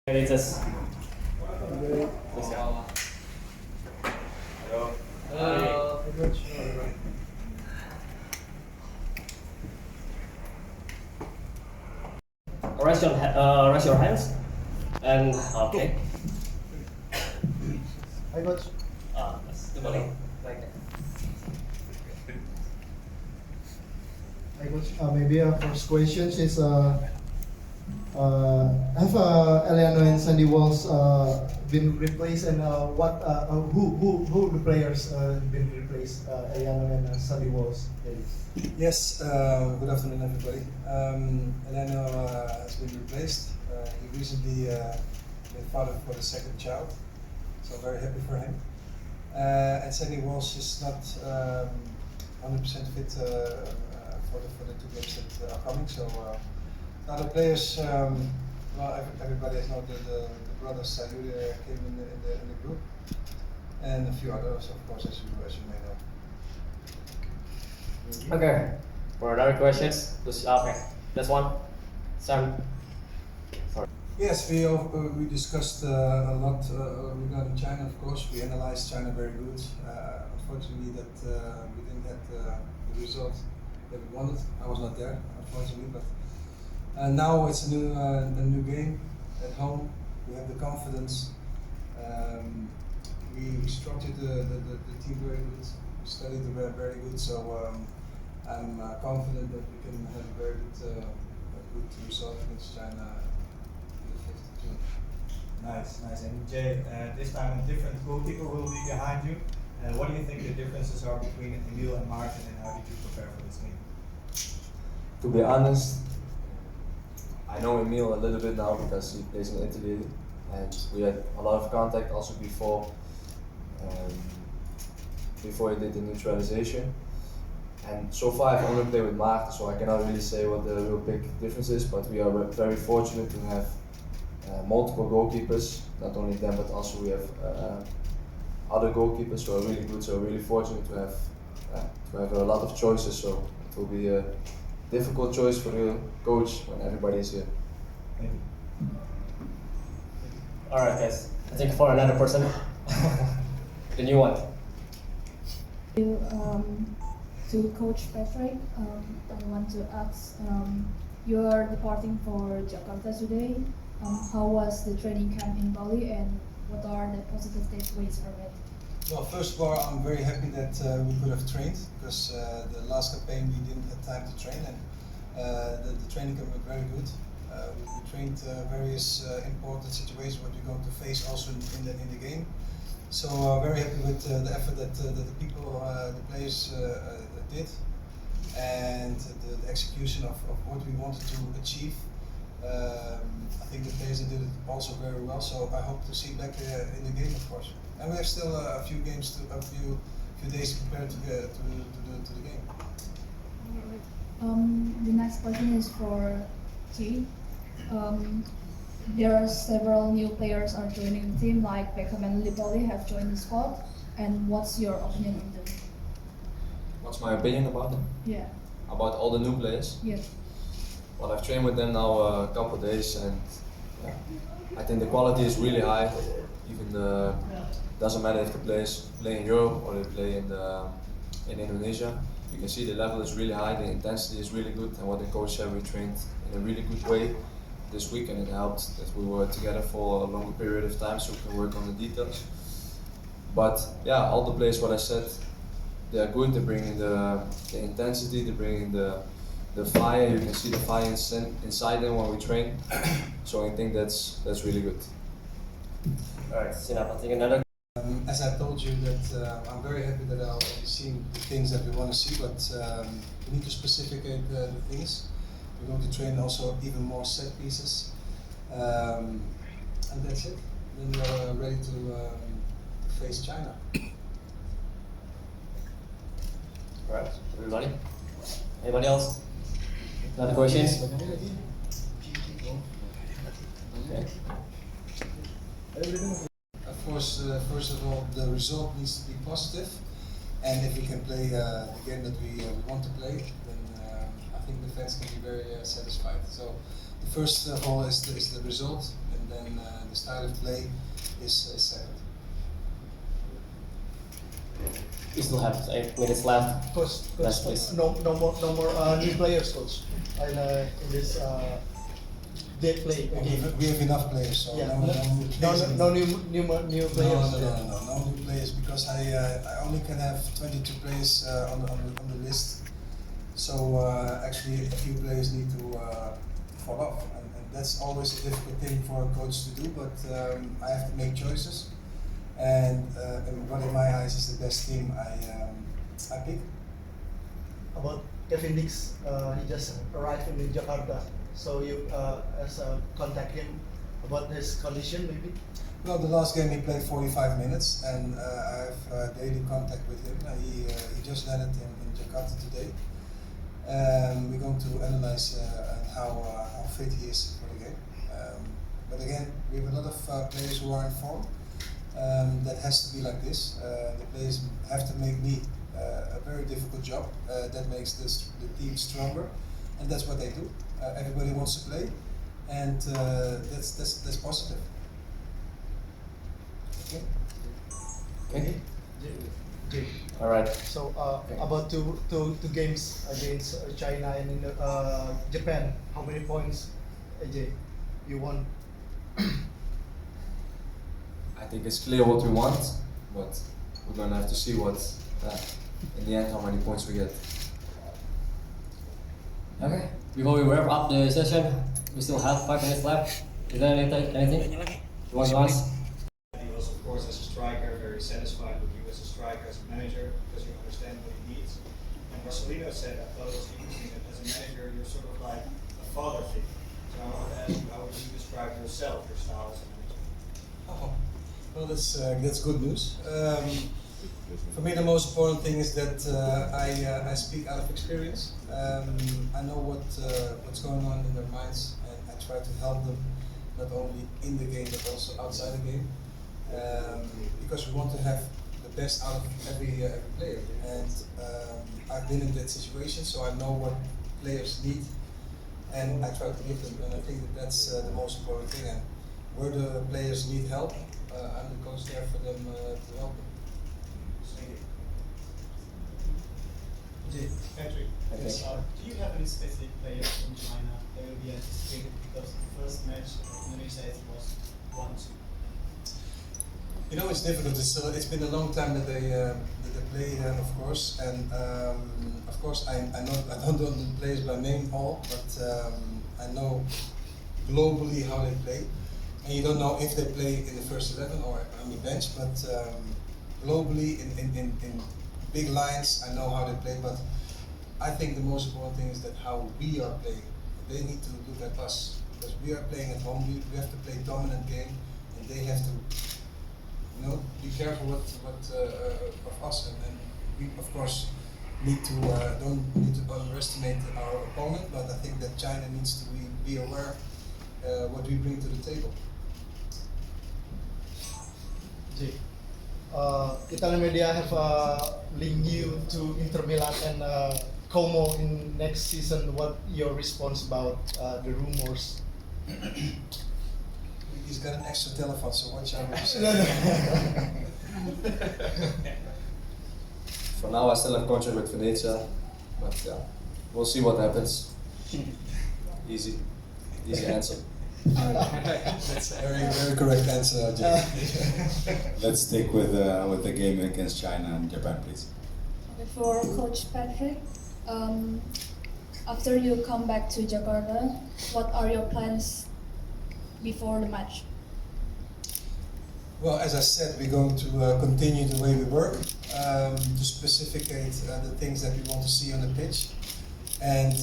Jay Idzes. Hello. Raise your hands. And okay. Hi coach. That's the balik. Like that. Hi coach. Maybe first question is have Eliano and Sandy Walls been replaced, and who the players been replaced? Eliano and Sandy Walls. Yes, good afternoon everybody. Eleno has been replaced. He recently been father for the second child, so very happy for him. And Sandy Walsh is not 100% fit for the two games that are coming. So now the players, everybody has known the brothers Sayuri came in the group, and a few others, of course, as you may know. Okay. For other questions, okay. That's one. Sam. Sorry. Yes, we discussed a lot regarding China. Of course, we analyzed China very good. Unfortunately, that we didn't get the result that we wanted. I was not there, unfortunately, but now it's a new game at home. We have the confidence. We structured the team very good. We studied very good. So I'm confident that we can have a very good result against China. Nice. And Jay, this time a different goalkeeper will be behind you. What do you think the differences are between Emil and Martin, and how did you prepare for this game? To be honest, I know Emil a little bit now because he plays in Italy, and we had a lot of contact also before he did the neutralization. And so far I've only played with Martin, so I cannot really say what the real big difference is, but we are very fortunate to have multiple goalkeepers, not only them, but also we have other goalkeepers who are really good, so we're really fortunate to have a lot of choices, so it will be a difficult choice for the coach when everybody is here. Thank you. Alright guys. I think for another person. The new one. To Coach Patrick, I want to ask, you are departing for Jakarta today. How was the training camp in Bali, and what are the positive takeaways from it? Well, first of all, I'm very happy that we could have trained, because the last campaign we didn't have time to train, and the training camp was very good. We trained various important situations what we're going to face also in the game. So very happy with the effort that the people, the players did, and the execution of what we wanted to achieve. I think the players did it also very well. So I hope to see back in the game, of course. And we have still a few games, a few days prepared to the game. The next question is for Jay. There are several new players are joining the team, like Beckham and Lipoli have joined the squad. And what's your opinion on them? What's my opinion about them? Yeah. About all the new players? Yeah. Well, I've trained with them now a couple of days, and I think the quality is really high. Even doesn't matter if the players play in Europe or they play in Indonesia. You can see the level is really high, the intensity is really good, and what the coach said, we trained in a really good way this week, and it helped that we were together for a longer period of time, so we can work on the details. But yeah, all the players, what I said, they are good. They bring in the intensity, they bring in the fire. You can see the fire inside them when we train. So I think that's really good. Alright, Sinap, I'll take another. As I told you, that I'm very happy that I'll be seeing the things that we want to see, but we need to specificate the things. We're going to train also even more set pieces, and that's it. Then we're ready to face China. Alright, everybody. Anybody else? Other questions? Okay. Of course, first of all, the result needs to be positive, and if we can play the game that we want to play, then I think the fans can be very satisfied. So the first of all is the result, and then style of play is second. We still have 8 minutes left. Coach, Yes, please. no more new players, coach. In this they play again. We have enough players, so Yeah, no new players. no new players. No new players, because I only can have 22 players on the list. So actually, a few players need to fall off, and that's always a difficult thing for a coach to do. But I have to make choices, and what in my eyes is the best team I pick. About Kevin Dix, he just arrived in Jakarta. So you contact him about his condition, maybe? Well, the last game he played 45 minutes, and I have daily contact with him. He just landed in Jakarta today. We're going to analyze how fit he is for the game. But again, we have a lot of players who are in form. That has to be like this. The players have to make me a very difficult job. That makes the team stronger, and that's what they do. Everybody wants to play, and that's positive. Okay. Okay. Jay. All right. So about two games against China and Japan, how many points, Jay, you won? I think it's clear what we want, but we're gonna have to see what, in the end, how many points we get. Okay. Before we wrap up the session, we still have 5 minutes left. Is there anything you want to ask? He was, of course, as a striker, very satisfied with you as a striker, as a manager, because you understand what he needs. And Marcelino said, I thought it was interesting that as a manager, you're sort of like a father figure. So I want to ask you, how would you describe yourself, your style as a manager? Oh, well, that's good news. For me, the most important thing is that I speak out of experience. I know what's going on in their minds, and I try to help them not only in the game but also outside the game, because we want to have the best out of every player. And I've been in that situation, so I know what players need, and I try to give them. And I think that's the most important thing. And where the players need help, I'm the coach there for them to help them. Patrick, Okay. do you have any specific players from China that will be anticipated, because the first match Indonesia was 1-2? You know, it's difficult. It's been a long time that they play, of course, and of course I don't know the players by name all, but I know globally how they play, and you don't know if they play in the first 11 or on the bench, but globally in big lines I know how they play. But I think the most important thing is that how we are playing. They need to look at us, because we are playing at home. We have to play dominant game, and they have to, be careful what of us, and we of course don't need to underestimate our opponent, but I think that China needs to be aware what we bring to the table. Jay, Italian media have linked you to Inter Milan and Como in next season. What your response about the rumors? He's got an extra telephone, so watch out what you say. For now, I still have contract with Venezia, but yeah, we'll see what happens. Easy answer. That's a very correct answer, Jay. Let's stick with the game against China and Japan, please. Okay, for Coach Patrick, after you come back to Jakarta, what are your plans before the match? Well, as I said, we're going to continue the way we work, to specificate the things that we want to see on the pitch, and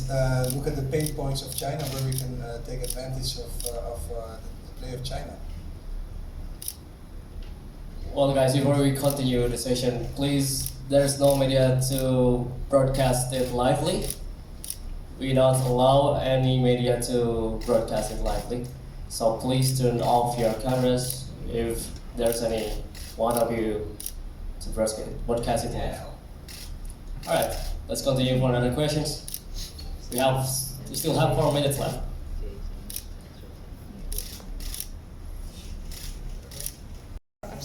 look at the pain points of China, where we can take advantage of the play of China. Well, guys, before we continue the session, please, there's no media to broadcast it lively. We don't allow any media to broadcast it lively. So please turn off your cameras if there's any one of you to broadcast it live. Alright, let's continue for another questions. We still have 4 minutes left.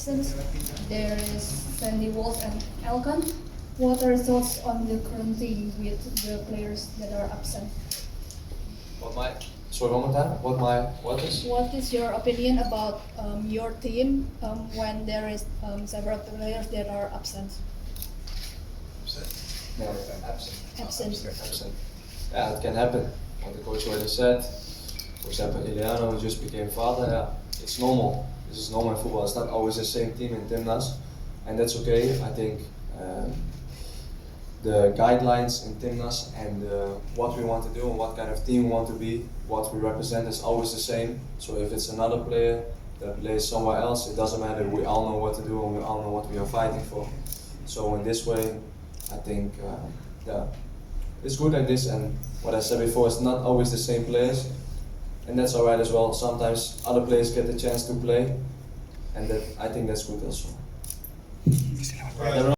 absent. There is Sandy Walsh and Elkan. What are your thoughts on the current team with the players that are absent? Sorry, one more time. What is? What is your opinion about your team when there is several players that are absent? No, absent. Absent. Yeah, it can happen. What the coach already said. For example, Iliano just became father. Yeah, it's normal. This is normal in football. It's not always the same team in Timnas, and that's okay. I think the guidelines in Timnas and what we want to do and what kind of team we want to be, what we represent is always the same. So if it's another player that plays somewhere else, it doesn't matter. We all know what to do and we all know what we are fighting for. So in this way, I think yeah, it's good like this. And what I said before, it's not always the same players, and that's alright as well. Sometimes other players get the chance to play, and I think that's good also.